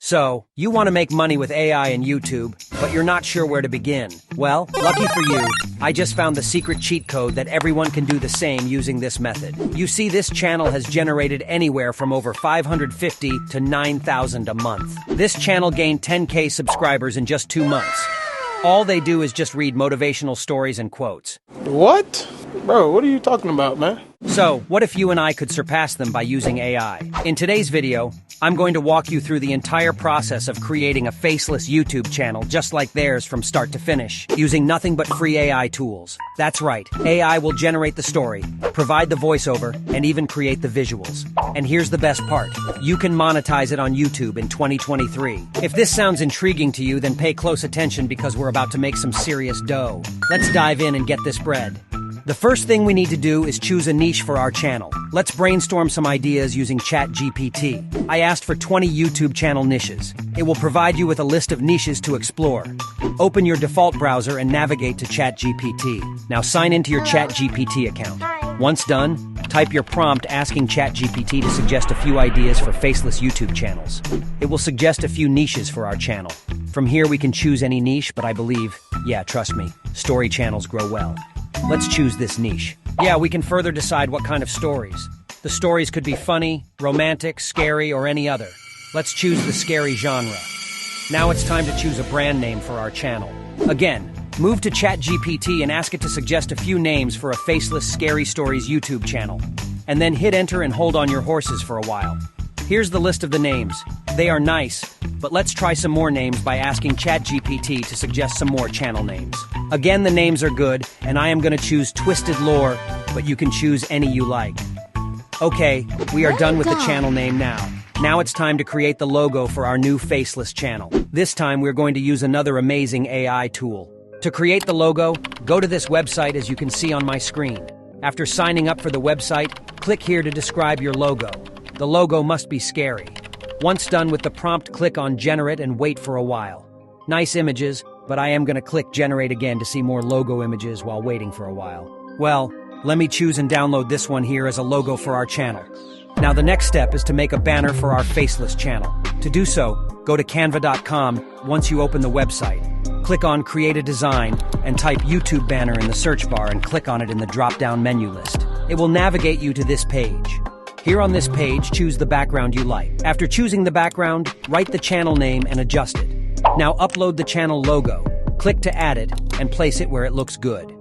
So, you want to make money with AI and YouTube, but you're not sure where to begin. Well, lucky for you, I just found the secret cheat code that everyone can do the same using this method. You see, this channel has generated anywhere from over 550 to 9,000 a month. This channel gained 10K subscribers in just 2 months. All they do is just read motivational stories and quotes. What? Bro, what are you talking about, man? So, what if you and I could surpass them by using AI? In today's video, I'm going to walk you through the entire process of creating a faceless YouTube channel just like theirs from start to finish, using nothing but free AI tools. That's right, AI will generate the story, provide the voiceover, and even create the visuals. And here's the best part, you can monetize it on YouTube in 2023. If this sounds intriguing to you, then pay close attention because we're about to make some serious dough. Let's dive in and get this bread. The first thing we need to do is choose a niche for our channel. Let's brainstorm some ideas using ChatGPT. I asked for 20 YouTube channel niches. It will provide you with a list of niches to explore. Open your default browser and navigate to ChatGPT. Now sign into your ChatGPT account. Once done, type your prompt asking ChatGPT to suggest a few ideas for faceless YouTube channels. It will suggest a few niches for our channel. From here we can choose any niche, but I believe, yeah, trust me, story channels grow well. Let's choose this niche. Yeah, we can further decide what kind of stories. The stories could be funny, romantic, scary, or any other. Let's choose the scary genre. Now it's time to choose a brand name for our channel. Again, move to ChatGPT and ask it to suggest a few names for a faceless Scary Stories YouTube channel. And then hit enter and hold on your horses for a while. Here's the list of the names. They are nice, but let's try some more names by asking ChatGPT to suggest some more channel names. Again, the names are good, and I am going to choose Twisted Lore, but you can choose any you like. Okay, we are done with the channel name now. Now it's time to create the logo for our new faceless channel. This time we're going to use another amazing AI tool. To create the logo, go to this website as you can see on my screen. After signing up for the website, click here to describe your logo. The logo must be scary. Once done with the prompt, click on Generate and wait for a while. Nice images, but I am going to click Generate again to see more logo images while waiting for a while. Well, let me choose and download this one here as a logo for our channel. Now the next step is to make a banner for our faceless channel. To do so, go to canva.com once you open the website. Click on Create a Design and type YouTube banner in the search bar and click on it in the drop-down menu list. It will navigate you to this page. Here on this page, choose the background you like. After choosing the background, write the channel name and adjust it. Now upload the channel logo, click to add it, and place it where it looks good.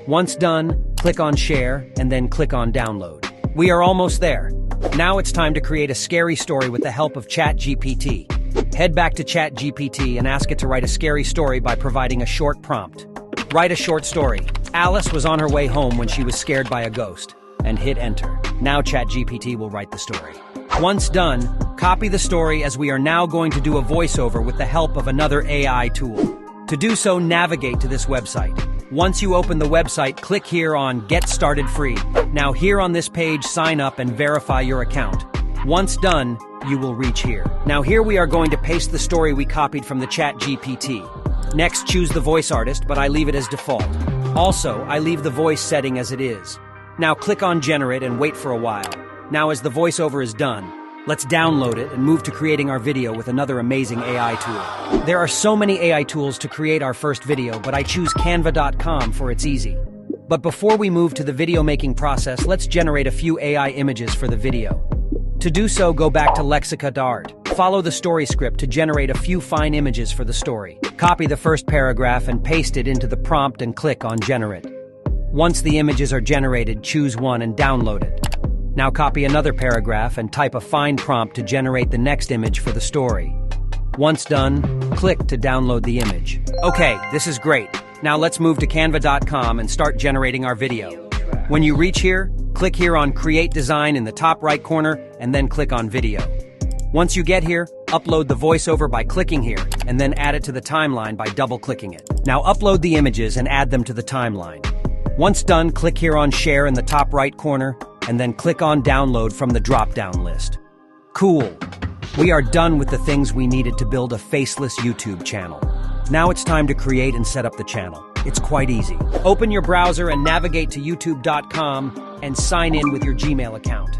Once done, click on Share, and then click on Download. We are almost there. Now it's time to create a scary story with the help of ChatGPT. Head back to ChatGPT and ask it to write a scary story by providing a short prompt. Write a short story. Alice was on her way home when she was scared by a ghost. And hit enter. Now ChatGPT will write the story. Once done, copy the story as we are now going to do a voiceover with the help of another AI tool. To do so, navigate to this website. Once you open the website, click here on Get Started Free. Now here on this page, sign up and verify your account. Once done, you will reach here. Now here we are going to paste the story we copied from the ChatGPT. Next, choose the voice artist, but I leave it as default. Also, I leave the voice setting as it is. Now click on Generate and wait for a while. Now as the voiceover is done, let's download it and move to creating our video with another amazing AI tool. There are so many AI tools to create our first video, but I choose canva.com for its easy. But before we move to the video making process, let's generate a few AI images for the video. To do so, go back to Lexica.art. Follow the story script to generate a few fine images for the story. Copy the first paragraph and paste it into the prompt and click on Generate. Once the images are generated, choose one and download it. Now copy another paragraph and type a fine prompt to generate the next image for the story. Once done, click to download the image. Okay, this is great. Now let's move to canva.com and start generating our video. When you reach here, click here on Create Design in the top right corner and then click on Video. Once you get here, upload the voiceover by clicking here and then add it to the timeline by double-clicking it. Now upload the images and add them to the timeline. Once done, click here on Share in the top right corner, and then click on Download from the drop-down list. Cool! We are done with the things we needed to build a faceless YouTube channel. Now it's time to create and set up the channel. It's quite easy. Open your browser and navigate to youtube.com and sign in with your Gmail account.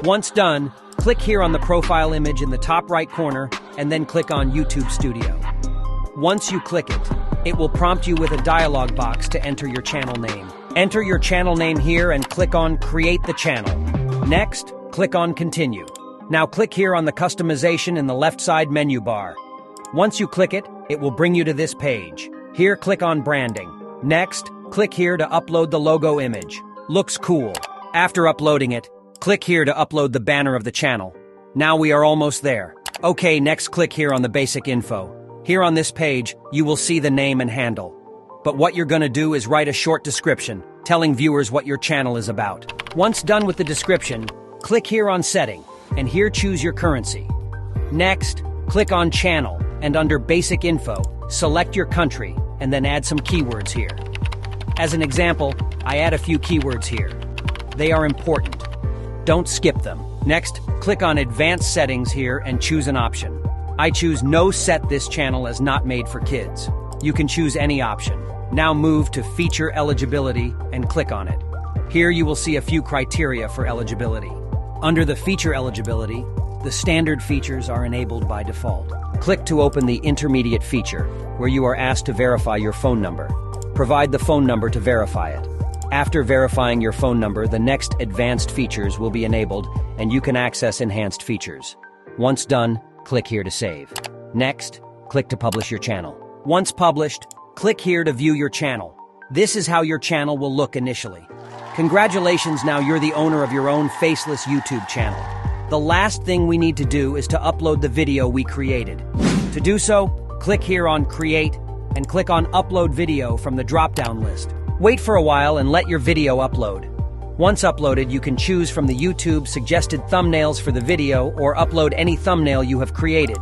Once done, click here on the profile image in the top right corner and then click on YouTube Studio. Once you click it, it will prompt you with a dialog box to enter your channel name. Enter your channel name here and click on Create the Channel. Next, click on Continue. Now click here on the customization in the left side menu bar. Once you click it, it will bring you to this page. Here, click on Branding. Next, click here to upload the logo image. Looks cool. After uploading it, click here to upload the banner of the channel. Now we are almost there. Okay, next click here on the basic info. Here on this page, you will see the name and handle. But what you're gonna do is write a short description, telling viewers what your channel is about. Once done with the description, click here on Setting, and here choose your currency. Next, click on Channel, and under Basic Info, select your country, and then add some keywords here. As an example, I add a few keywords here. They are important. Don't skip them. Next, click on Advanced Settings here and choose an option. I choose No, set this channel as not made for kids. You can choose any option. Now move to Feature Eligibility and click on it. Here you will see a few criteria for eligibility. Under the feature eligibility, the standard features are enabled by default. Click to open the intermediate feature, where you are asked to verify your phone number. Provide the phone number to verify it. After verifying your phone number, the next advanced features will be enabled, and you can access enhanced features. Once done, click here to save. Next, click to publish your channel. Once published, click here to view your channel. This is how your channel will look initially. Congratulations, now you're the owner of your own Faceless YouTube channel. The last thing we need to do is to upload the video we created. To do so, click here on Create and click on Upload Video from the drop-down list. Wait for a while and let your video upload. Once uploaded, you can choose from the YouTube suggested thumbnails for the video or upload any thumbnail you have created.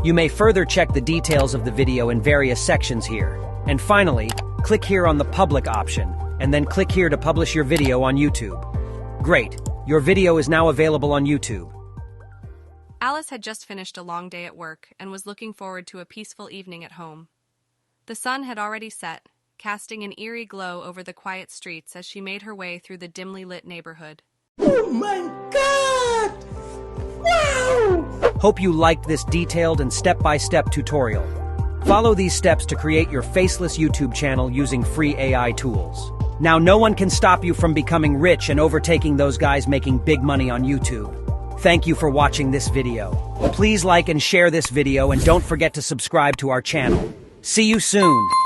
You may further check the details of the video in various sections here. And finally, click here on the Public option, and then click here to publish your video on YouTube. Great, your video is now available on YouTube. Alice had just finished a long day at work and was looking forward to a peaceful evening at home. The sun had already set, casting an eerie glow over the quiet streets as she made her way through the dimly lit neighborhood. Oh my God! Wow! Hope you liked this detailed and step-by-step tutorial. Follow these steps to create your Faceless YouTube channel using free AI tools. Now no one can stop you from becoming rich and overtaking those guys making big money on YouTube. Thank you for watching this video. Please like and share this video and don't forget to subscribe to our channel. See you soon!